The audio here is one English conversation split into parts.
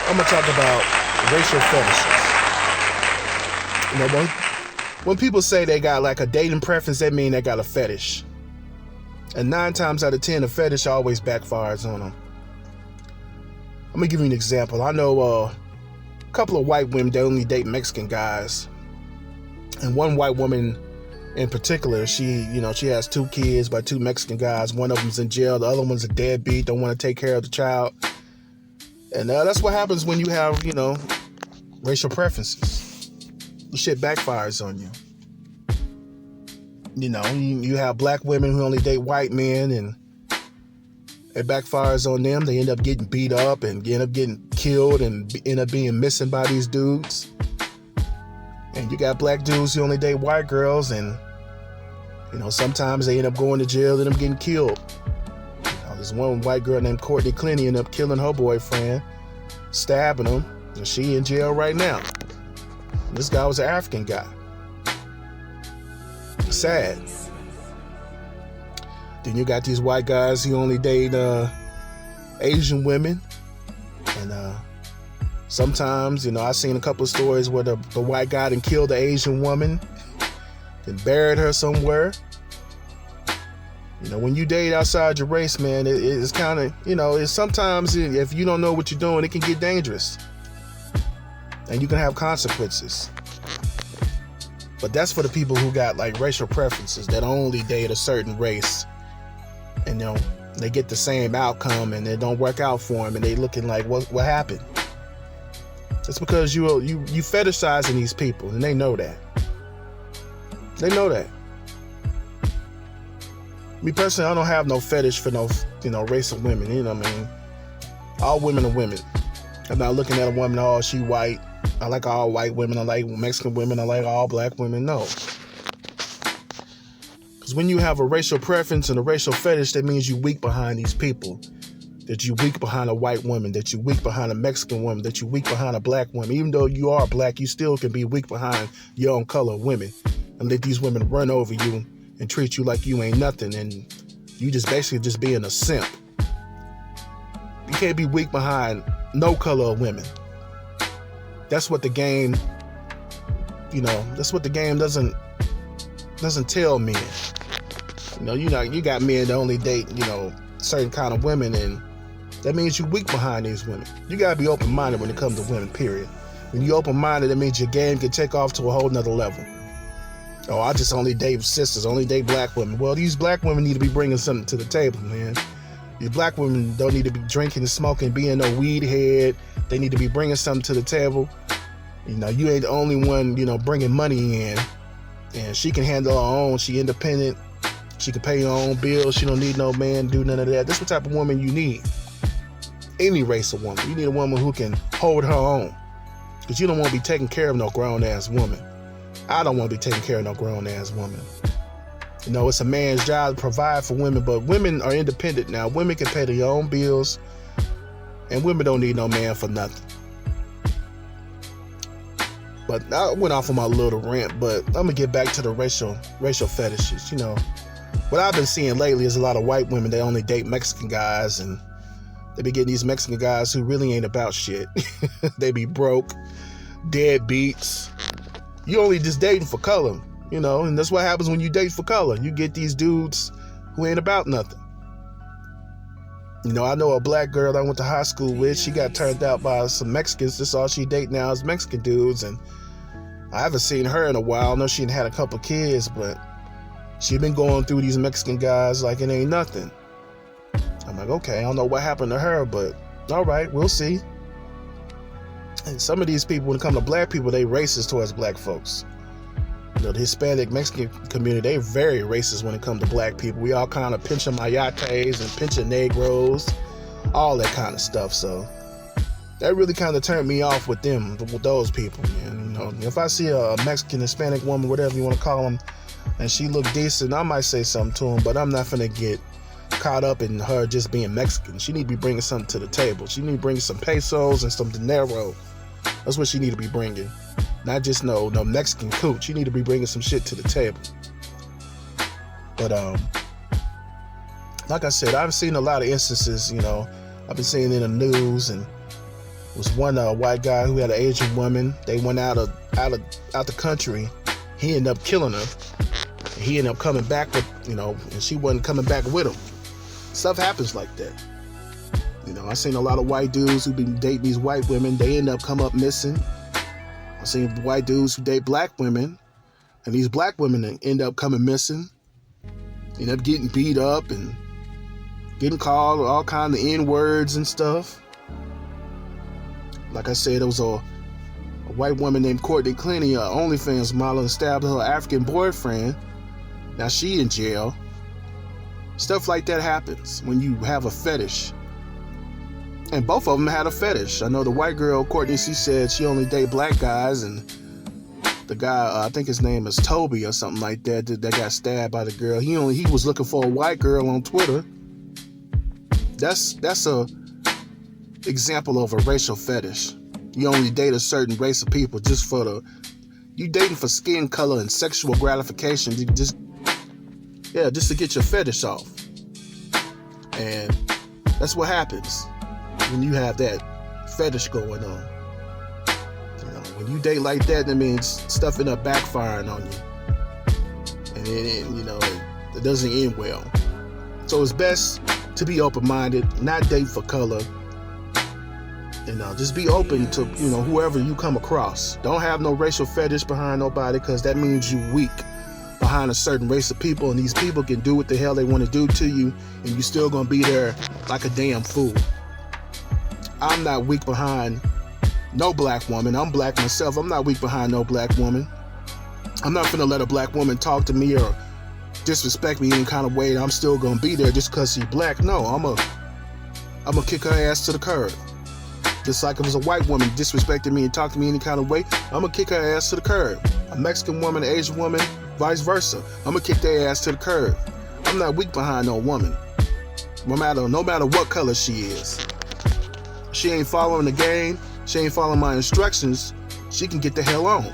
I'm gonna talk about racial fetishes. When people say they got like a dating preference, that mean they got a fetish. And 9 times out of 10, a fetish always backfires on them. I'm gonna give you an example. I know a couple of white women that only date Mexican guys, and one white woman in particular, she has 2 kids by 2 Mexican guys. One of them's in jail, the other one's a deadbeat, don't want to take care of the child. And that's what happens when you have, racial preferences. The shit backfires on you. You have black women who only date white men, and it backfires on them. They end up getting beat up and end up getting killed and end up being missing by these dudes. And you got black dudes who only date white girls, and sometimes they end up going to jail and end up getting killed. There's one white girl named Courtney Clenny ended up killing her boyfriend, stabbing him, and she in jail right now. This guy was an African guy. Sad. Then you got these white guys who only date Asian women, and sometimes I've seen a couple of stories where the white guy done killed the Asian woman and buried her somewhere. When you date outside your race, man, it's kind of, it's sometimes if you don't know what you're doing, it can get dangerous. And you can have consequences. But that's for the people who got like racial preferences that only date a certain race. And they get the same outcome and it don't work out for them, and they looking like, what happened? It's because you fetishizing these people, and they know that. They know that. Me personally, I don't have no fetish for no race of women. You know what I mean? All women are women. I'm not looking at a woman, oh, she white. I like all white women. I like Mexican women. I like all black women. No. Because when you have a racial preference and a racial fetish, that means you're weak behind these people. That you're weak behind a white woman. That you're weak behind a Mexican woman. That you're weak behind a black woman. Even though you are black, you still can be weak behind your own color women. And let these women run over you and treat you like you ain't nothing, and you just basically just being a simp. You can't be weak behind no color of women. That's what the game, that's what the game doesn't tell men. You got men that only date, certain kind of women, and that means you're weak behind these women. You gotta be open-minded when it comes to women, period. When you're open-minded, that means your game can take off to a whole nother level. Oh, I just only date sisters, only date black women. Well, these black women need to be bringing something to the table, man. These black women don't need to be drinking and smoking, being no weed head. They need to be bringing something to the table. You ain't the only one, bringing money in. And she can handle her own. She independent. She can pay her own bills. She don't need no man to do none of that. That's what type of woman you need. Any race of woman. You need a woman who can hold her own. Because you don't want to be taking care of no grown-ass woman. I don't want to be taking care of no grown-ass woman. It's a man's job to provide for women, but women are independent now. Women can pay their own bills, and women don't need no man for nothing. But I went off on my little rant, but I'm going to get back to the racial fetishes. What I've been seeing lately is a lot of white women, they only date Mexican guys, and they be getting these Mexican guys who really ain't about shit. They be broke, deadbeats. You only just dating for color, and that's what happens when you date for color. You get these dudes who ain't about nothing. I know a black girl I went to high school with, she got turned out by some Mexicans. That's all she date now is Mexican dudes, and I haven't seen her in a while. I know she had a couple kids, but she been going through these Mexican guys like it ain't nothing. I'm like, okay, I don't know what happened to her, but all right, we'll see. And some of these people, when it comes to black people, they racist towards black folks. The Hispanic Mexican community, they very racist when it comes to black people. We all kind of pinching mayates and pinching negros, all that kind of stuff. So that really kind of turned me off with those people, man. If I see a Mexican, Hispanic woman, whatever you want to call them, and she look decent, I might say something to them, but I'm not finna get caught up in her just being Mexican. She need to be bringing something to the table. She need to bring some pesos and some dinero. That's what she need to be bringing. Not just no Mexican cooch. She need to be bringing some shit to the table. But like I said, I've seen a lot of instances, I've been seeing in the news, and was one white guy who had an Asian woman. They went out the country. He ended up killing her. He ended up coming back with, and she wasn't coming back with him. Stuff happens like that. I seen a lot of white dudes who been dating these white women. They end up come up missing. I seen white dudes who date black women, and these black women end up coming missing. End up getting beat up and getting called all kinds of N-words and stuff. Like I said, there was a white woman named Courtney Clenny, an OnlyFans model, and stabbed her African boyfriend. Now she in jail. Stuff like that happens when you have a fetish. And both of them had a fetish. I know the white girl, Courtney, she said she only date black guys, and the guy, I think his name is Toby or something like that, that got stabbed by the girl. He was looking for a white girl on Twitter. That's a example of a racial fetish. You only date a certain race of people just for you dating for skin color and sexual gratification, just to get your fetish off. And that's what happens when you have that fetish going on. When you date like that means stuff end up backfiring on you. And it doesn't end well. So it's best to be open-minded, not date for color. Just be open to, whoever you come across. Don't have no racial fetish behind nobody, because that means you weak behind a certain race of people, and these people can do what the hell they want to do to you, and you still gonna be there like a damn fool. I'm not weak behind no black woman. I'm black myself. I'm not weak behind no black woman. I'm not gonna let a black woman talk to me or disrespect me any kind of way. I'm still gonna be there just because she's black. No, I'm gonna kick her ass to the curb. Just like if it was a white woman disrespecting me and talking to me any kind of way, I'm gonna kick her ass to the curb. A Mexican woman, an Asian woman, vice versa. I'm gonna kick their ass to the curb. I'm not weak behind no woman, no matter what color she is. She ain't following the game. She ain't following my instructions. She can get the hell on.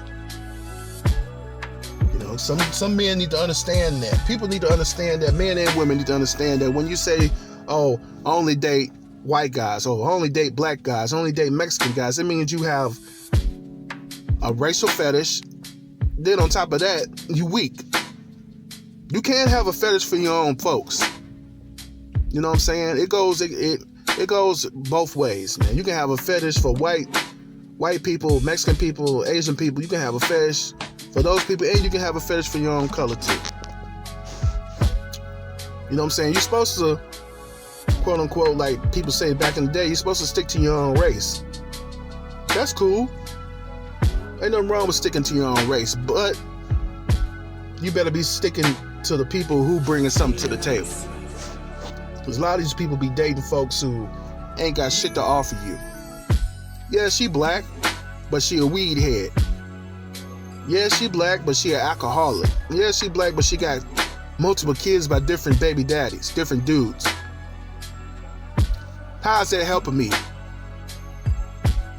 Some men need to understand that. People need to understand that. Men and women need to understand that. When you say, "Oh, I only date white guys," or "I only date black guys," "I only date Mexican guys," it means you have a racial fetish. Then on top of that, you weak. You can't have a fetish for your own folks. You know what I'm saying? It goes both ways, man. You can have a fetish for white people, Mexican people, Asian people. You can have a fetish for those people, and you can have a fetish for your own color too. You know what I'm saying? You're supposed to, quote unquote, like people say back in the day, you're supposed to stick to your own race. That's cool. Ain't nothing wrong with sticking to your own race, but you better be sticking to the people who bringing something to the table. Because a lot of these people be dating folks who ain't got shit to offer you. Yeah, she black, but she a weed head. Yeah, she black, but she an alcoholic. Yeah, she black, but she got multiple kids by different baby daddies, different dudes. How's that helping me?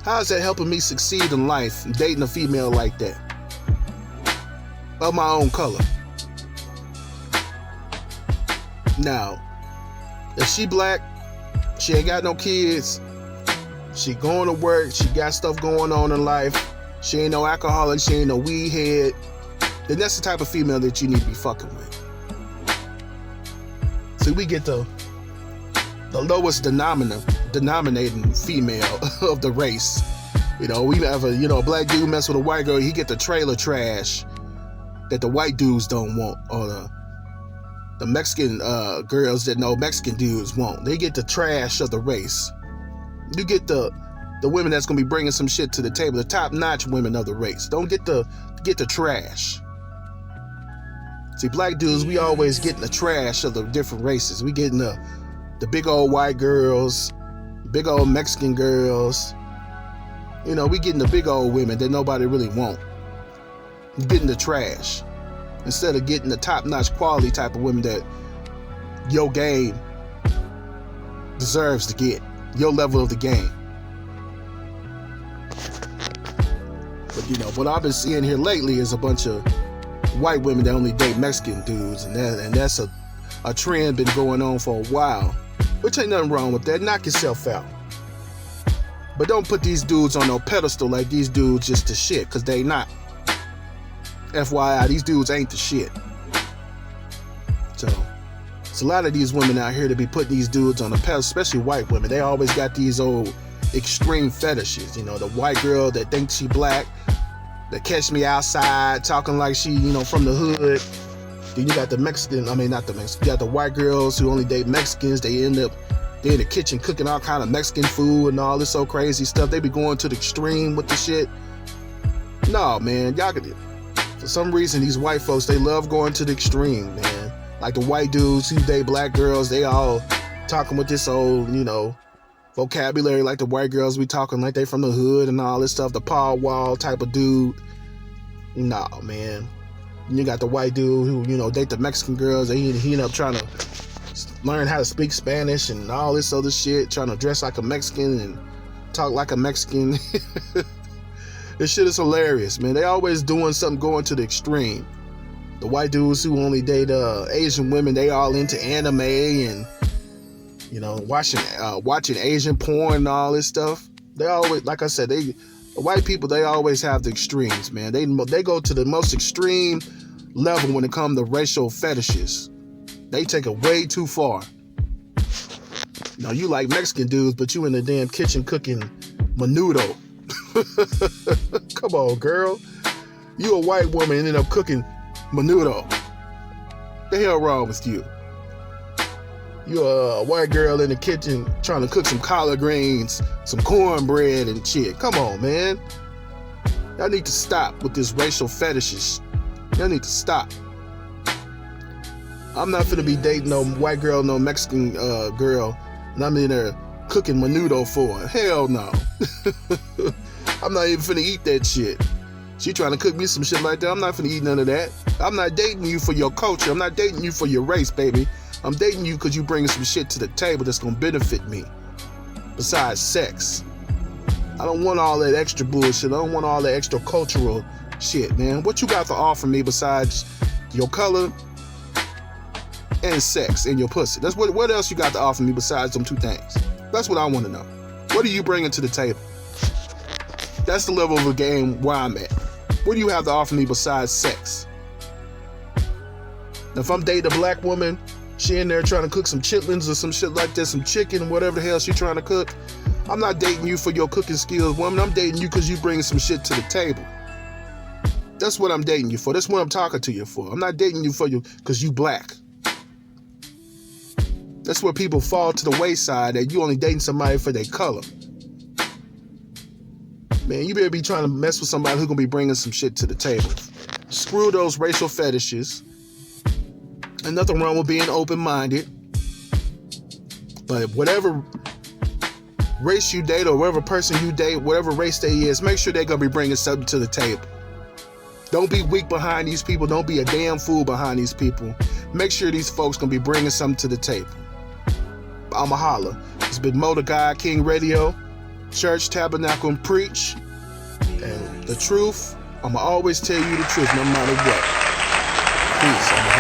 How's that helping me succeed in life, dating a female like that? Of my own color. Now, if she black, she ain't got no kids, she going to work, she got stuff going on in life, she ain't no alcoholic, she ain't no weed head, then that's the type of female that you need to be fucking with. See, we get the lowest denominating female of the race. We have a black dude mess with a white girl, he get the trailer trash that the white dudes don't want, or the Mexican girls that no Mexican dudes want. They get the trash of the race. You get the women that's gonna be bringing some shit to the table, the top-notch women of the race. Don't get the trash. See, black dudes, we always getting the trash of the different races. We getting the big old white girls, big old Mexican girls. We getting the big old women that nobody really want. We getting the trash instead of getting the top-notch quality type of women that your game deserves to get, your level of the game. But what I've been seeing here lately is a bunch of white women that only date Mexican dudes, and that's a trend been going on for a while, which ain't nothing wrong with that. Knock yourself out. But don't put these dudes on no pedestal like these dudes just the shit, because they not. FYI, these dudes ain't the shit. So, it's a lot of these women out here to be putting these dudes on a pedestal, especially white women. They always got these old extreme fetishes. You know, the white girl that thinks she black, that catch me outside talking like she, from the hood. Then you got the Mexican, not the Mexican, you got the white girls who only date Mexicans. They end up in the kitchen cooking all kind of Mexican food and all this so crazy stuff. They be going to the extreme with the shit. No, man, y'all could. For some reason, these white folks, they love going to the extreme, man. Like the white dudes who date black girls, they all talking with this old, vocabulary like the white girls be talking like they from the hood and all this stuff. The Paul Wall type of dude. No, man. You got the white dude who, date the Mexican girls. He end up trying to learn how to speak Spanish and all this other shit, trying to dress like a Mexican and talk like a Mexican. This shit is hilarious, man. They always doing something going to the extreme. The white dudes who only date Asian women, they all into anime and watching Asian porn and all this stuff. They always, like I said, the white people, they always have the extremes, man. They go to the most extreme level when it comes to racial fetishes. They take it way too far. You like Mexican dudes, but you in the damn kitchen cooking menudo. Come on, girl. You a white woman and end up cooking menudo. The hell wrong with you? You a white girl in the kitchen trying to cook some collard greens, some cornbread and shit. Come on, man. Y'all need to stop with this racial fetishes. Y'all need to stop. I'm not finna be dating no white girl, no Mexican girl, and I'm in there cooking menudo for her. Hell no. I'm not even finna eat that shit. She trying to cook me some shit like that. I'm not finna eat none of that. I'm not dating you for your culture. I'm not dating you for your race, baby. I'm dating you because you bringing some shit to the table that's gonna benefit me. Besides sex. I don't want all that extra bullshit. I don't want all that extra cultural shit, man. What you got to offer me besides your color and sex and your pussy? That's what else you got to offer me besides them two things? That's what I want to know. What are you bringing to the table? That's the level of the game where I'm at. What do you have to offer me besides sex? Now, if I'm dating a black woman, she in there trying to cook some chitlins or some shit like that, some chicken, whatever the hell she trying to cook. I'm not dating you for your cooking skills, woman. I'm dating you because you bringing some shit to the table. That's what I'm dating you for. That's what I'm talking to you for. I'm not dating you for you because you black. That's where people fall to the wayside, that you only dating somebody for their color. Man, you better be trying to mess with somebody who's going to be bringing some shit to the table. Screw those racial fetishes. And nothing wrong with being open-minded. But whatever race you date or whatever person you date, whatever race they is, make sure they're going to be bringing something to the table. Don't be weak behind these people. Don't be a damn fool behind these people. Make sure these folks going to be bringing something to the table. I'ma holla. It's been Mo the Guy King Radio, Church, Tabernacle, and Preach. And the truth, I'ma always tell you the truth no matter what. Peace.